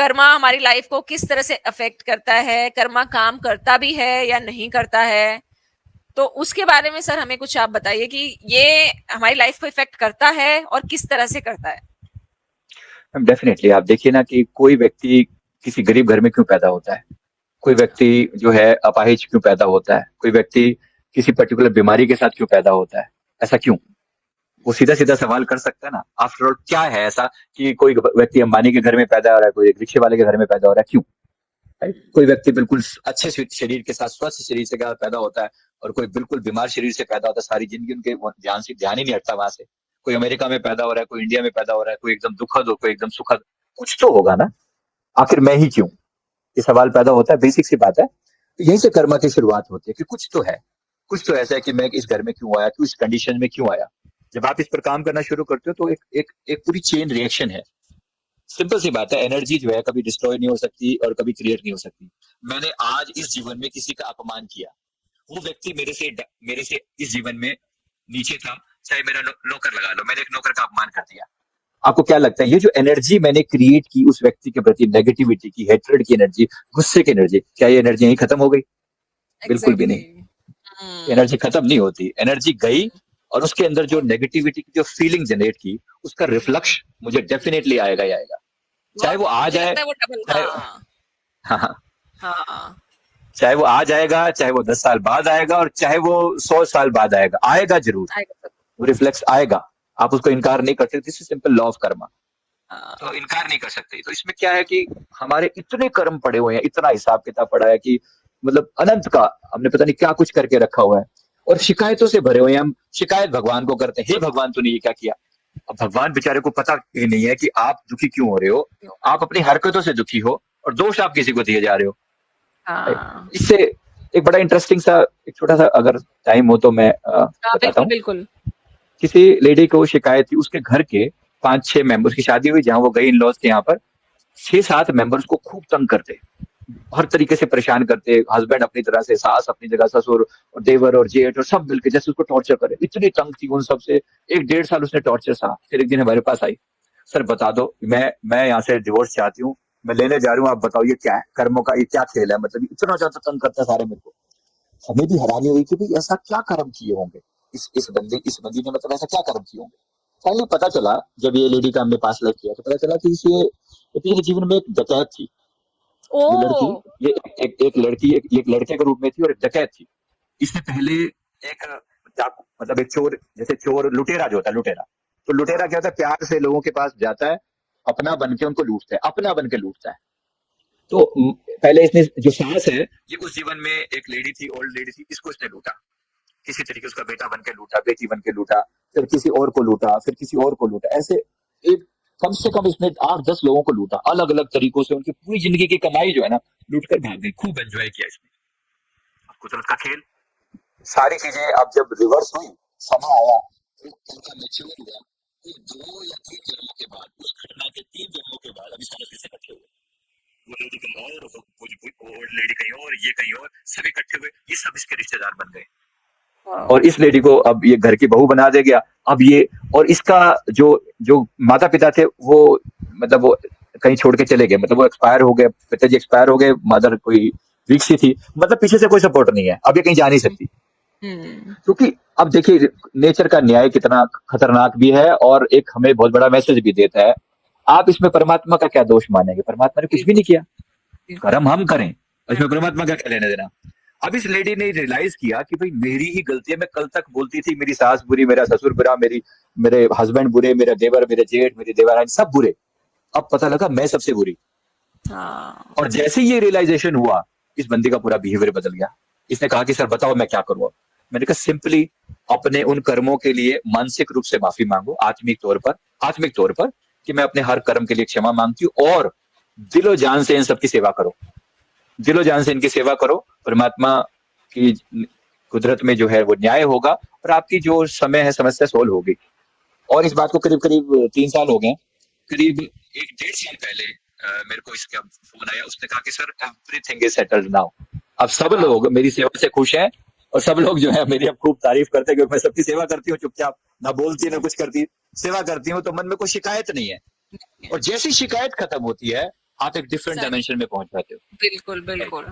कर्मा हमारी लाइफ को किस तरह से अफेक्ट करता है, कर्मा काम करता भी है या नहीं करता है, तो उसके बारे में सर हमें कुछ आप बताइए कि ये हमारी लाइफ को इफेक्ट करता है और किस तरह से करता है। मैम डेफिनेटली आप देखिए ना कि कोई व्यक्ति किसी गरीब घर में क्यों पैदा होता है, कोई व्यक्ति जो है अपाहिज क्यों पैदा होता है, कोई व्यक्ति किसी पर्टिकुलर बीमारी के साथ क्यों पैदा होता है, ऐसा क्यों? वो सीधा सीधा सवाल कर सकता है ना। आफ्टर ऑल क्या है ऐसा कि कोई व्यक्ति अंबानी के घर में पैदा हो रहा है, कोई एक रिक्शे वाले के घर में पैदा हो रहा है, क्यों? राइट? कोई व्यक्ति बिल्कुल अच्छे शरीर के साथ स्वस्थ शरीर से पैदा होता है और कोई बिल्कुल बीमार शरीर से पैदा होता है, सारी जिंदगी उनके ध्यान ही नहीं हटता वहां से। कोई अमेरिका में पैदा हो रहा है, कोई इंडिया में पैदा हो रहा है, कोई एकदम दुखद हो, कोई एकदम सुखद, कुछ तो होगा ना। आखिर मैं ही क्यों, ये सवाल पैदा होता है। बेसिक सी बात है, तो यहीं से कर्मा की शुरुआत होती है कि कुछ तो है, कुछ तो ऐसा है कि मैं इस घर में क्यों आया, क्यों इस कंडीशन में क्यों आया। जब आप इस पर काम करना शुरू करते हो तो एक पूरी चेन रिएक्शन है। सिंपल सी बात है, एनर्जी जो है कभी डिस्ट्रॉय नहीं हो सकती और कभी क्रिएट नहीं हो सकती। मैंने आज इस जीवन में किसी का अपमान किया, वो व्यक्ति मेरे से इस जीवन में नीचे था, चाहे मेरा नौकर लगा लो, मैंने एक नौकर का अपमान कर दिया। आपको क्या लगता है ये जो एनर्जी मैंने क्रिएट की उस व्यक्ति के प्रति, नेगेटिविटी की, हेट्रेड की एनर्जी, गुस्से की एनर्जी, क्या ये एनर्जी यहीं खत्म हो गई? बिल्कुल भी एग्जैक्टली। नहीं। एनर्जी खत्म नहीं होती, एनर्जी गई और उसके अंदर जो नेगेटिविटी की जो फीलिंग जनरेट की, उसका रिफ्लेक्श मुझे डेफिनेटली आएगा ही आएगा। वो चाहे वो आ मुझे जाए, लगता है वो डबल, चाहे हाँ। हाँ हाँ, हाँ। चाहे वो आ जाएगा, चाहे वो 10 साल बाद आएगा और चाहे वो 100 साल बाद आएगा, आएगा जरूर। आएगा सर। वो रिफ्लेक्स आएगा, आप उसको इनकार नहीं कर सकते। This is simple law of Karma, तो हाँ। इनकार नहीं कर सकते। तो इसमें क्या है कि हमारे इतने कर्म पड़े हुए हैं, इतना हिसाब किताब पड़ा है कि मतलब अनंत का हमने पता नहीं क्या कुछ करके रखा हुआ है, और शिकायतों से भरे हुए हैं। हम शिकायत भगवान को करते हैं, हे भगवान तूने ये क्या किया। अब भगवान बेचारे को पता ही नहीं है कि आप दुखी क्यों हो रहे हो, आप अपनी हरकतों से दुखी हो और दोष आप किसी को दिए जा रहे हो। हाँ। इससे एक बड़ा इंटरेस्टिंग सा, एक छोटा सा अगर टाइम हो तो मैं हाँ, बताता बिल्कुल हूँ। बिल्कुल। किसी लेडी को शिकायत थी, उसके घर के 5-6 मेंबर्स की शादी हुई, जहाँ वो गई इन लॉज के यहाँ पर, 6-7 मेंबर्स को खूब तंग करते, हर तरीके से परेशान करते। हस्बैंड अपनी तरह से, सास अपनी जगह, ससुर और देवर और जेठ और सब मिलके जैसे उसको टॉर्चर करे। इतनी तंग थी उन सबसे, 1-1.5 साल उसने टॉर्चर सहा। फिर एक दिन हमारे पास आई, सर बता दो, मैं यहाँ से डिवोर्स चाहती हूँ, मैं लेने जा रही हूँ, आप बताओ ये क्या है, कर्मों का ये क्या खेल है, मतलब इतना ज्यादा तंग करता है सारे मेरे को। हमें भी हैरानी हुई कि भाई ऐसा क्या कर्म किए होंगे इस बंदी ने, मतलब ऐसा क्या कर्म किए होंगे। फाइनली पता चला, जब ये लेडी का हमने पास लाइफ किया तो पता चला कि इसे पिछले जीवन में एक डकैत थी। ओ। ये लड़की, ये एक लड़की एक लड़के के रूप में थी और एक डकैत थी। इसने पहले एक डाकू, मतलब एक चोर, जैसे चोर लुटेरा जो होता है, लुटेरा, तो लुटेरा क्या होता है, प्यार से लोगों के पास जाता है, अपना बन के उनको लूटता है, अपना बन के लूटता है। तो पहले इसने जो सास है, ये उस जीवन में एक लेडी थी, ओल्ड लेडी थी, इसको इसने लूटा, किसी तरीके उसका बेटा बन के लूटा, बेटी बन के लूटा, फिर किसी और को लूटा, फिर किसी और को लूटा, ऐसे एक कम से कम इसने 8-10 लोगों को लूटा अलग अलग तरीकों से। उनकी पूरी जिंदगी की कमाई जो है ना, लूट कर भाग गई। खूब एंजॉय किया इसने, कुदरत का खेल। सारी चीजें अब जब रिवर्स हुई, समय आया, एक लड़का मैच्योर हुआ, तो 2 या 3 जन्मों के बाद, उस घटना के 3 जन्मों के बाद अभी सारे फिर से इकट्ठे हुए। वो लेडी कहीं और, वो लेडी कहीं और, ये कहीं और, सब इकट्ठे हुए, ये सब इसके रिश्तेदार बन गए। वाओ। और इस लेडी को अब ये घर की बहू बना दे गया। अब ये, और इसका जो जो माता पिता थे वो, मतलब वो कहीं छोड़ के चले गए, मतलब वो एक्सपायर हो गए, पिताजी एक्सपायर हो गए, मदर कोई वीक सी थी, मतलब पीछे से कोई सपोर्ट नहीं है, अब ये कहीं जा नहीं सकती। हम्म। क्योंकि अब देखिए नेचर का न्याय कितना खतरनाक भी है और एक हमें बहुत बड़ा मैसेज भी देता है। आप इसमें परमात्मा का क्या दोष मानेंगे, परमात्मा ने कुछ भी बिल्कुल नहीं किया, बिल्कुल। कर्म हम करें, इसमें परमात्मा का क्या लेना देना। अब इस लेडी ने रियलाइज किया कि भाई मेरी ही गलती है, मैं कल तक बोलती थी मेरी सास बुरी, मेरा ससुर बुरा, मेरे हस्बैंड बुरे, मेरा देवर, मेरे जेठ, मेरी देवरानी सब बुरे। अब पता लगा मैं सबसे बुरी। हाँ। और जैसे ही ये रियलाइजेशन हुआ, इस बंदी का पूरा बिहेवियर बदल गया। इसने कहा कि सर बताओ मैं क्या करूँ। मैंने कहा सिंपली अपने उन कर्मों के लिए मानसिक रूप से माफी मांगो, आत्मिक तौर पर कि मैं अपने हर कर्म के लिए क्षमा मांगती हूँ, और दिलो जान से इन सबकी सेवा करो, दिलो जान से इनकी सेवा करो। परमात्मा की कुदरत में जो है वो न्याय होगा और आपकी जो समय है समस्या सोल्व होगी। और इस बात को करीब करीब 3 साल हो गए। करीब 1-1.5 साल पहले मेरे को इसका फोन आया, उसने कहा कि sir everything is settled now. अब सब वाओ। लोग मेरी सेवा से खुश हैं और सब लोग जो है मेरी अब खूब तारीफ करते हैं, क्योंकि मैं सबकी सेवा करती हूँ चुपचाप, ना बोलती ना कुछ करती, सेवा करती हूँ, तो मन में कोई शिकायत नहीं है। और जैसी शिकायत खत्म होती है, आप एक डिफरेंट सर डायमेंशन में पहुंच जाते हो। बिल्कुल बिल्कुल